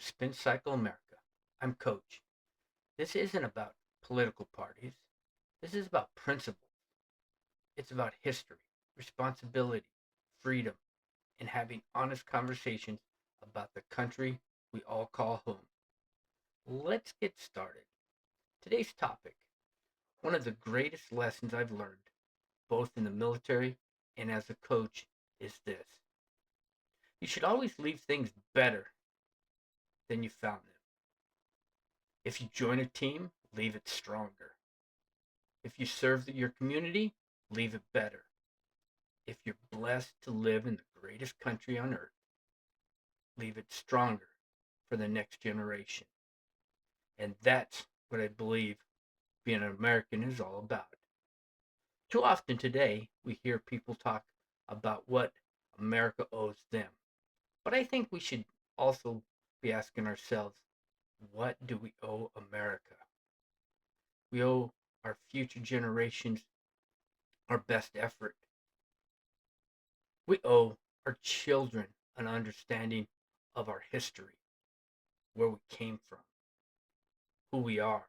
Spin Cycle America. I'm Coach. This isn't about political parties. This is about principles. It's about history, responsibility, freedom, and having honest conversations about the country we all call home. Let's get started. Today's topic, one of the greatest lessons I've learned, both in the military and as a coach, is this. You should always leave things better than you found them. If you join a team, leave it stronger. If you serve your community, leave it better. If you're blessed to live in the greatest country on earth, leave it stronger for the next generation. And that's what I believe being an American is all about. Too often today, we hear people talk about what America owes them. But I think we should also be asking ourselves, what do we owe America? We owe our future generations our best effort. We owe our children an understanding of our history, where we came from, who we are,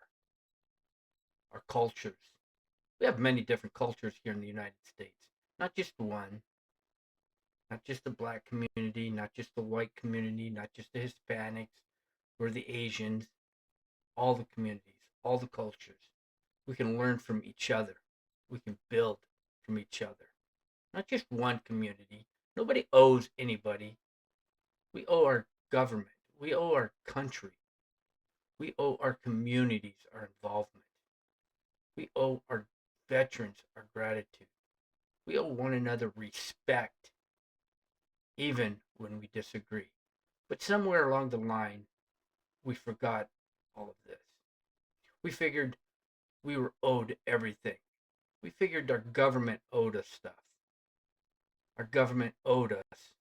our cultures. We have many different cultures here in the United States, not just one, not just the black community, not just the white community, not just the Hispanics or the Asians, all the communities, all the cultures. We can learn from each other. We can build from each other. Not just one community. Nobody owes anybody. We owe our government. We owe our country. We owe our communities our involvement. We owe our veterans our gratitude. We owe one another respect, even when we disagree. But somewhere along the line, we forgot all of this. We figured we were owed everything. We figured our government owed us stuff. Our government owed us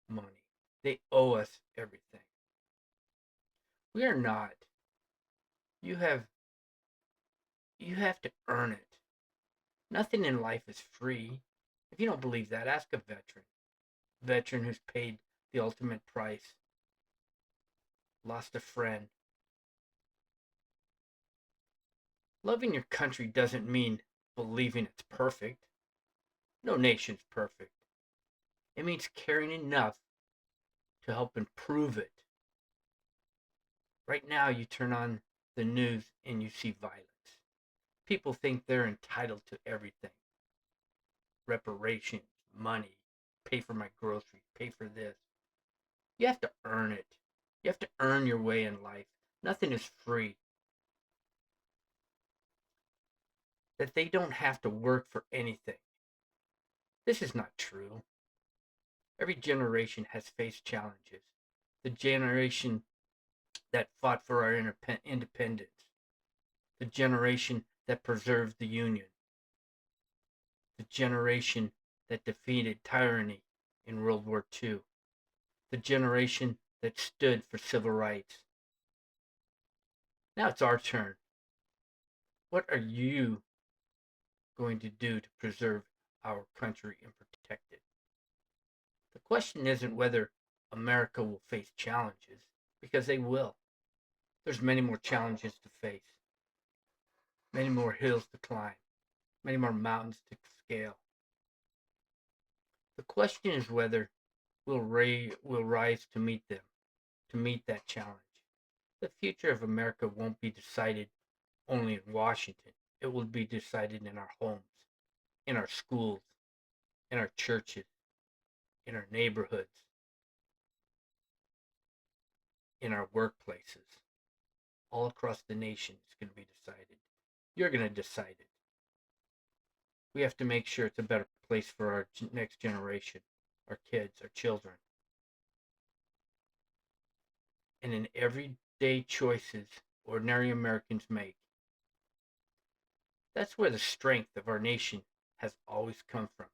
money. They owe us everything. We are not. You have to earn it. Nothing in life is free. If you don't believe that, ask a veteran. Veteran who's paid the ultimate price, lost a friend. Loving your country doesn't mean believing it's perfect. No nation's perfect. It means caring enough to help improve it. Right now, you turn on the news and you see violence. People think they're entitled to everything. Reparations, money, pay for my groceries, pay for this. You have to earn it. You have to earn your way in life. Nothing is free. That they don't have to work for anything. This is not true. Every generation has faced challenges. The generation that fought for our independence. The generation that preserved the Union. The generation that defeated tyranny in World War II. The generation that stood for civil rights. Now it's our turn. What are you going to do to preserve our country and protect it? The question isn't whether America will face challenges, because they will. There's many more challenges to face, many more hills to climb, many more mountains to scale. The question is whether we'll rise to meet them, to meet that challenge. The future of America won't be decided only in Washington. It will be decided in our homes, in our schools, in our churches, in our neighborhoods, in our workplaces. All across the nation, it's going to be decided. You're going to decide it. We have to make sure it's a better place for our next generation, our kids, our children. And in everyday choices ordinary Americans make, that's where the strength of our nation has always come from.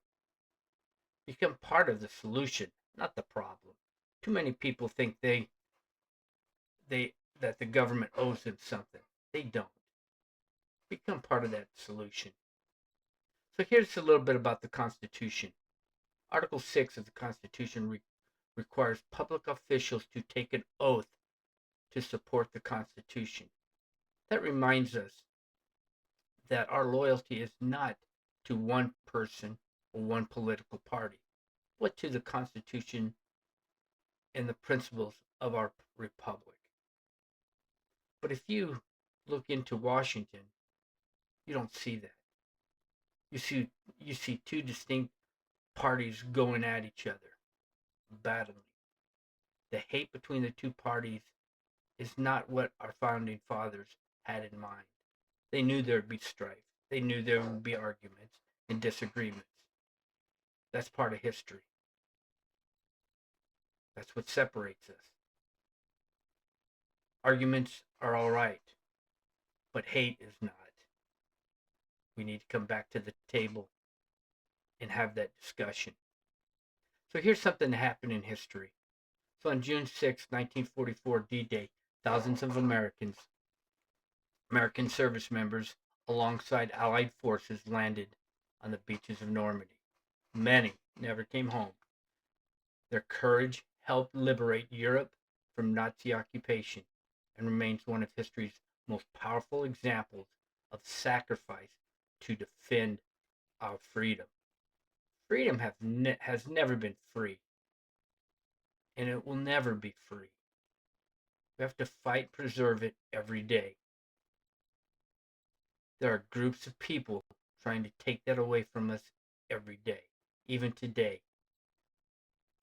Become part of the solution, not the problem. Too many people think that the government owes them something. They don't. Become part of that solution. So here's a little bit about the Constitution. Article 6 of the Constitution requires public officials to take an oath to support the Constitution. That reminds us that our loyalty is not to one person or one political party, but to the Constitution and the principles of our republic. But if you look into Washington, you don't see that. You see you see two distinct parties going at each other, battling. The hate between the two parties is not what our founding fathers had in mind. They knew there'd be strife. They knew there would be arguments and disagreements. That's part of history. That's what separates us. Arguments are all right, but hate is not. We need to come back to the table and have that discussion. So here's something that happened in history. So on June 6, 1944, D-Day, thousands of American service members alongside Allied forces landed on the beaches of Normandy. Many never came home. Their courage helped liberate Europe from Nazi occupation and remains one of history's most powerful examples of sacrifice to defend our freedom. Freedom has never been free, and it will never be free. We have to fight, preserve it every day. There are groups of people trying to take that away from us every day, even today.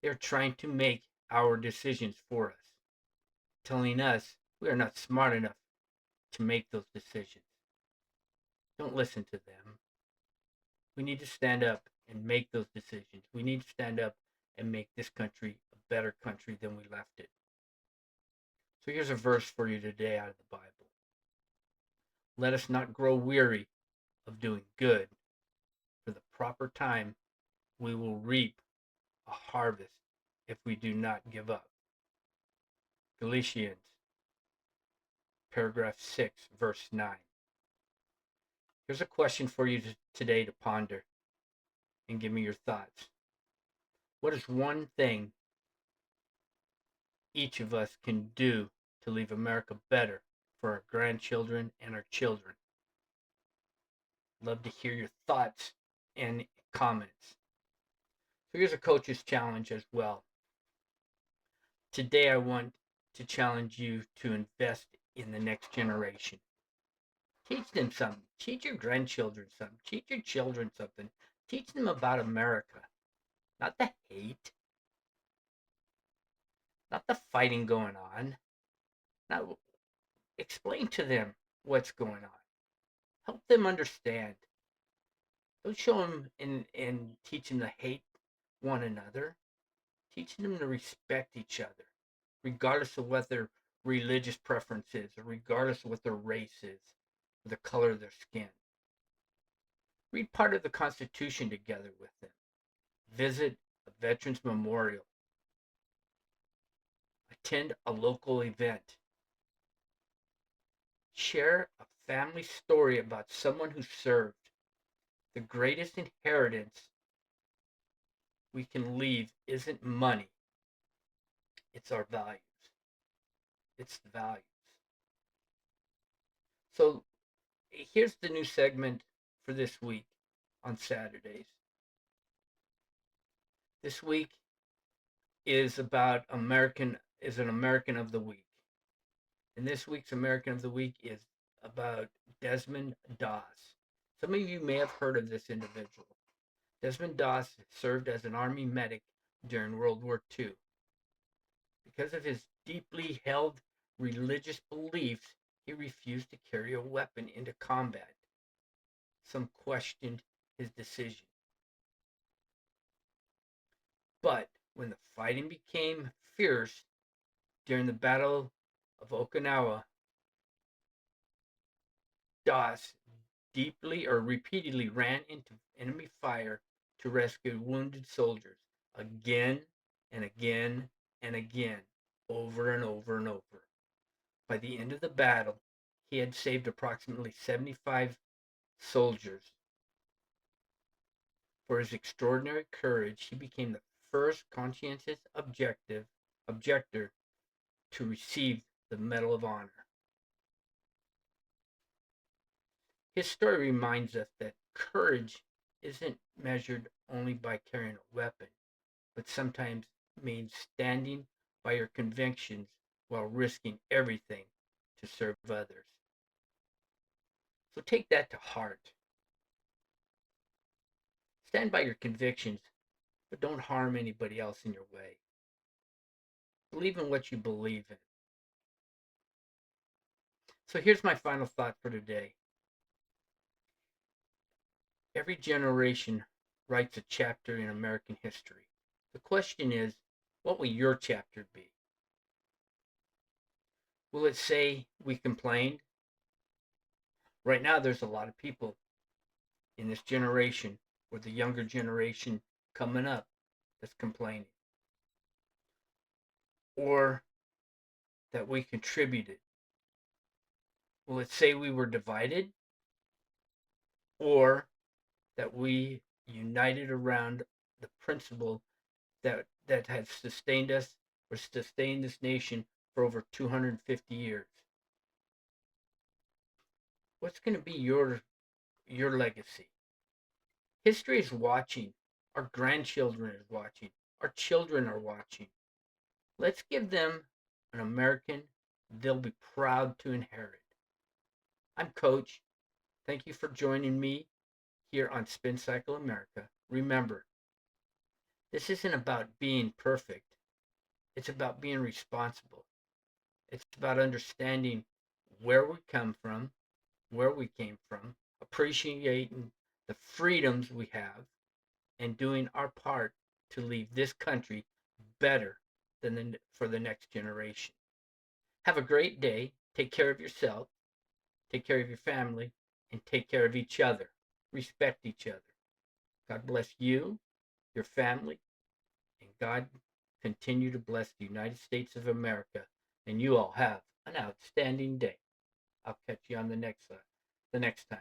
They're trying to make our decisions for us, telling us we are not smart enough to make those decisions. Don't listen to them. We need to stand up and make those decisions. We need to stand up and make this country a better country than we left it. So here's a verse for you today out of the Bible. Let us not grow weary of doing good. For the proper time, we will reap a harvest if we do not give up. Galatians, paragraph 6, verse 9. Here's a question for you today to ponder and give me your thoughts. What is one thing each of us can do to leave America better for our grandchildren and our children? Love to hear your thoughts and comments. So here's a coach's challenge as well. Today I want to challenge you to invest in the next generation. Teach them something. Teach your grandchildren something. Teach your children something. Teach them about America. Not the hate. Not the fighting going on. Not explain to them what's going on. Help them understand. Don't show them and teach them to hate one another. Teach them to respect each other, regardless of what their religious preference is, or regardless of what their race is, or the color of their skin. Read part of the Constitution together with them. Visit a veterans memorial. Attend a local event. Share a family story about someone who served. The greatest inheritance we can leave isn't money. It's our values. It's the values. So here's the new segment for this week on Saturdays. This week is about an American of the Week. And this week's American of the Week is about Desmond Doss. Some of you may have heard of this individual. Desmond Doss served as an Army medic during World War II. Because of his deeply held religious beliefs, he refused to carry a weapon into combat. Some questioned his decision. But when the fighting became fierce during the Battle of Okinawa, Doss repeatedly ran into enemy fire to rescue wounded soldiers again and again and again, over and over and over. By the end of the battle, he had saved approximately 75 soldiers. For his extraordinary courage, he became the first conscientious objector to receive the Medal of Honor. His story reminds us that courage isn't measured only by carrying a weapon, but sometimes means standing by your convictions while risking everything to serve others. So take that to heart. Stand by your convictions, but don't harm anybody else in your way. Believe in what you believe in. So here's my final thought for today. Every generation writes a chapter in American history. The question is, what will your chapter be? Will it say we complained? Right now, there's a lot of people in this generation or the younger generation coming up that's complaining. Or that we contributed. Will it say we were divided? Or that we united around the principle that has sustained us or sustained this nation for over 250 years? What's going to be your legacy? History is watching. Our grandchildren are watching. Our children are watching. Let's give them an American they'll be proud to inherit. I'm Coach. Thank you for joining me here on Spin Cycle America. Remember, this isn't about being perfect. It's about being responsible. It's about understanding where we come from, where we came from, appreciating the freedoms we have, and doing our part to leave this country better than for the next generation. Have a great day. Take care of yourself, take care of your family, and take care of each other. Respect each other. God bless you, your family, and God continue to bless the United States of America. And you all have an outstanding day. I'll catch you on the next time.